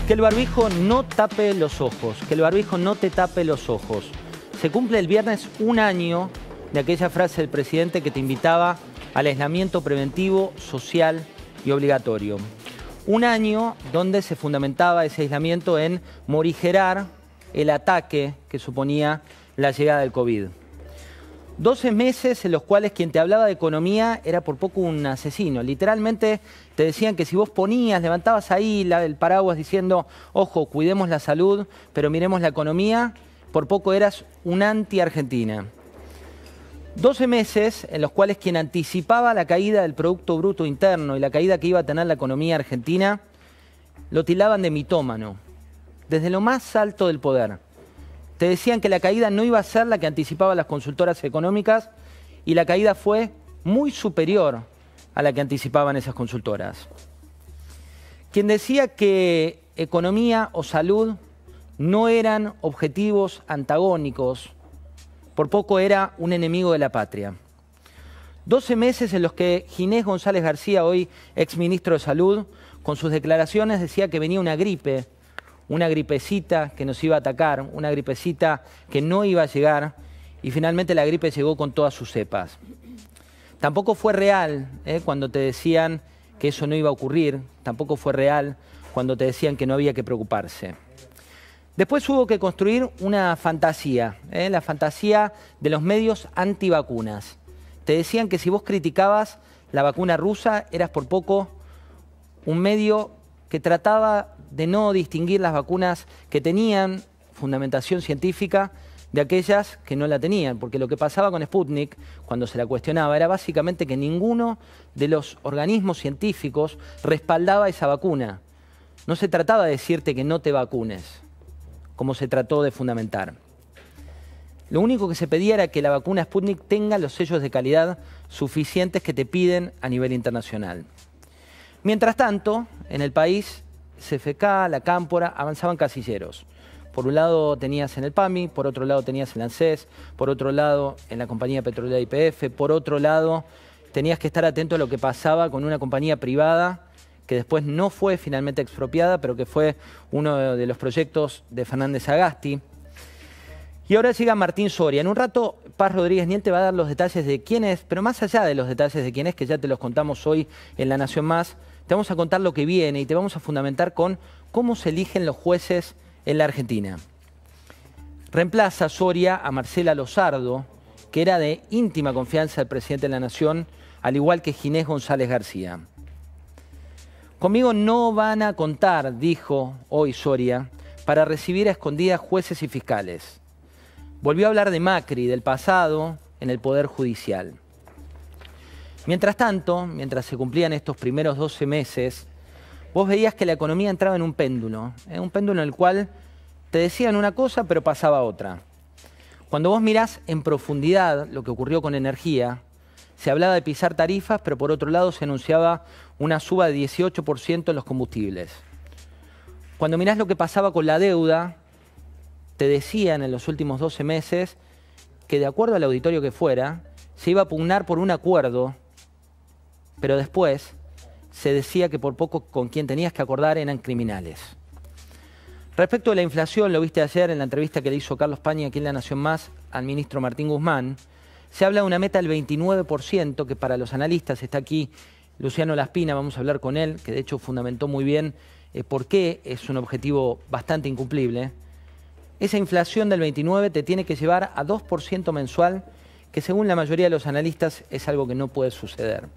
Que el barbijo no tape los ojos, que el barbijo no te tape los ojos. Se cumple el viernes un año de aquella frase del presidente que te invitaba al aislamiento preventivo, social y obligatorio. Un año donde se fundamentaba ese aislamiento en morigerar el ataque que suponía la llegada del COVID. 12 meses en los cuales quien te hablaba de economía era por poco un asesino. Literalmente te decían que si vos levantabas ahí el paraguas diciendo, ojo, cuidemos la salud, pero miremos la economía, por poco eras un anti-Argentina. 12 meses en los cuales quien anticipaba la caída del Producto Bruto Interno y la caída que iba a tener la economía argentina, lo tildaban de mitómano, desde lo más alto del poder. Te decían que la caída no iba a ser la que anticipaban las consultoras económicas y la caída fue muy superior a la que anticipaban esas consultoras. Quien decía que economía o salud no eran objetivos antagónicos, por poco era un enemigo de la patria. 12 meses en los que Ginés González García, hoy exministro de Salud, con sus declaraciones decía que venía una gripecita que nos iba a atacar, una gripecita que no iba a llegar, y finalmente la gripe llegó con todas sus cepas. Tampoco fue real cuando te decían que eso no iba a ocurrir, tampoco fue real cuando te decían que no había que preocuparse. Después hubo que construir una fantasía, la fantasía de los medios antivacunas. Te decían que si vos criticabas la vacuna rusa, eras por poco un medio que trataba de no distinguir las vacunas que tenían fundamentación científica de aquellas que no la tenían, porque lo que pasaba con Sputnik, cuando se la cuestionaba, era básicamente que ninguno de los organismos científicos respaldaba esa vacuna. No se trataba de decirte que no te vacunes, como se trató de fundamentar. Lo único que se pedía era que la vacuna Sputnik tenga los sellos de calidad suficientes que te piden a nivel internacional. Mientras tanto, en el país, CFK, la Cámpora, avanzaban casilleros. Por un lado tenías en el PAMI, por otro lado tenías en la ANSES, por otro lado en la compañía petrolera YPF, por otro lado tenías que estar atento a lo que pasaba con una compañía privada que después no fue finalmente expropiada, pero que fue uno de los proyectos de Fernández Sagasti. Y ahora llega Martín Soria. En un rato, Paz Rodríguez Niel te va a dar los detalles de quién es, pero más allá de los detalles de quién es, que ya te los contamos hoy en La Nación Más, te vamos a contar lo que viene y te vamos a fundamentar con cómo se eligen los jueces en la Argentina. Reemplaza Soria a Marcela Lozardo, que era de íntima confianza del presidente de la Nación, al igual que Ginés González García. Conmigo no van a contar, dijo hoy Soria, para recibir a escondidas jueces y fiscales. Volvió a hablar de Macri, del pasado, en el Poder Judicial. Mientras tanto, mientras se cumplían estos primeros 12 meses, vos veías que la economía entraba en un péndulo en el cual te decían una cosa pero pasaba otra. Cuando vos mirás en profundidad lo que ocurrió con energía, se hablaba de pisar tarifas, pero por otro lado se anunciaba una suba de 18% en los combustibles. Cuando mirás lo que pasaba con la deuda, te decían en los últimos 12 meses que de acuerdo al auditorio que fuera, se iba a pugnar por un acuerdo, pero después se decía que por poco con quien tenías que acordar eran criminales. Respecto de la inflación, lo viste ayer en la entrevista que le hizo Carlos Pañi aquí en La Nación Más al ministro Martín Guzmán, se habla de una meta del 29%, que para los analistas está aquí Luciano Laspina, vamos a hablar con él, que de hecho fundamentó muy bien por qué es un objetivo bastante incumplible. Esa inflación del 29% te tiene que llevar a 2% mensual, que según la mayoría de los analistas es algo que no puede suceder.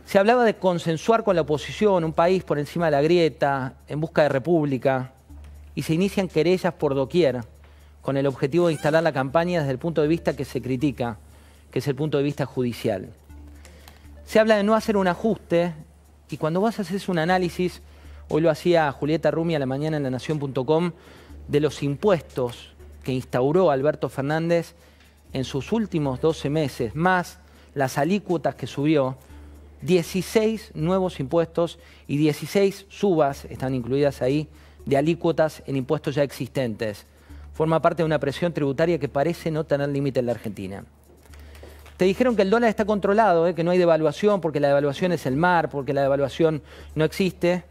Se hablaba de consensuar con la oposición, un país por encima de la grieta, en busca de república, y se inician querellas por doquier, con el objetivo de instalar la campaña desde el punto de vista que se critica, que es el punto de vista judicial. Se habla de no hacer un ajuste, y cuando vos haces un análisis, hoy lo hacía Julieta Rumi a la mañana en lanación.com, de los impuestos que instauró Alberto Fernández en sus últimos 12 meses, más las alícuotas que subió, 16 nuevos impuestos y 16 subas están incluidas ahí de alícuotas en impuestos ya existentes. Forma parte de una presión tributaria que parece no tener límite en la Argentina. Te dijeron que el dólar está controlado, que no hay devaluación porque la devaluación es el mar, porque la devaluación no existe.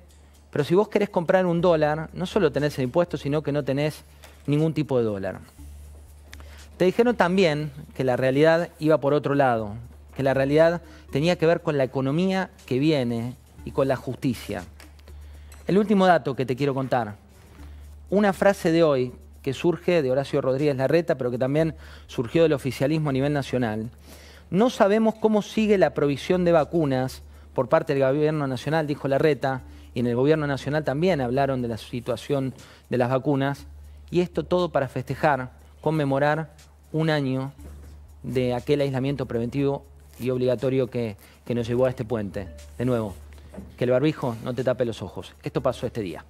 Pero si vos querés comprar un dólar, no solo tenés el impuesto, sino que no tenés ningún tipo de dólar. Te dijeron también que la realidad iba por otro lado, que la realidad tenía que ver con la economía que viene y con la justicia. El último dato que te quiero contar, una frase de hoy que surge de Horacio Rodríguez Larreta, pero que también surgió del oficialismo a nivel nacional. No sabemos cómo sigue la provisión de vacunas por parte del gobierno nacional, dijo Larreta, y en el gobierno nacional también hablaron de la situación de las vacunas, y esto todo para festejar, conmemorar un año de aquel aislamiento preventivo y obligatorio que nos llevó a este puente. De nuevo, que el barbijo no te tape los ojos. Esto pasó este día.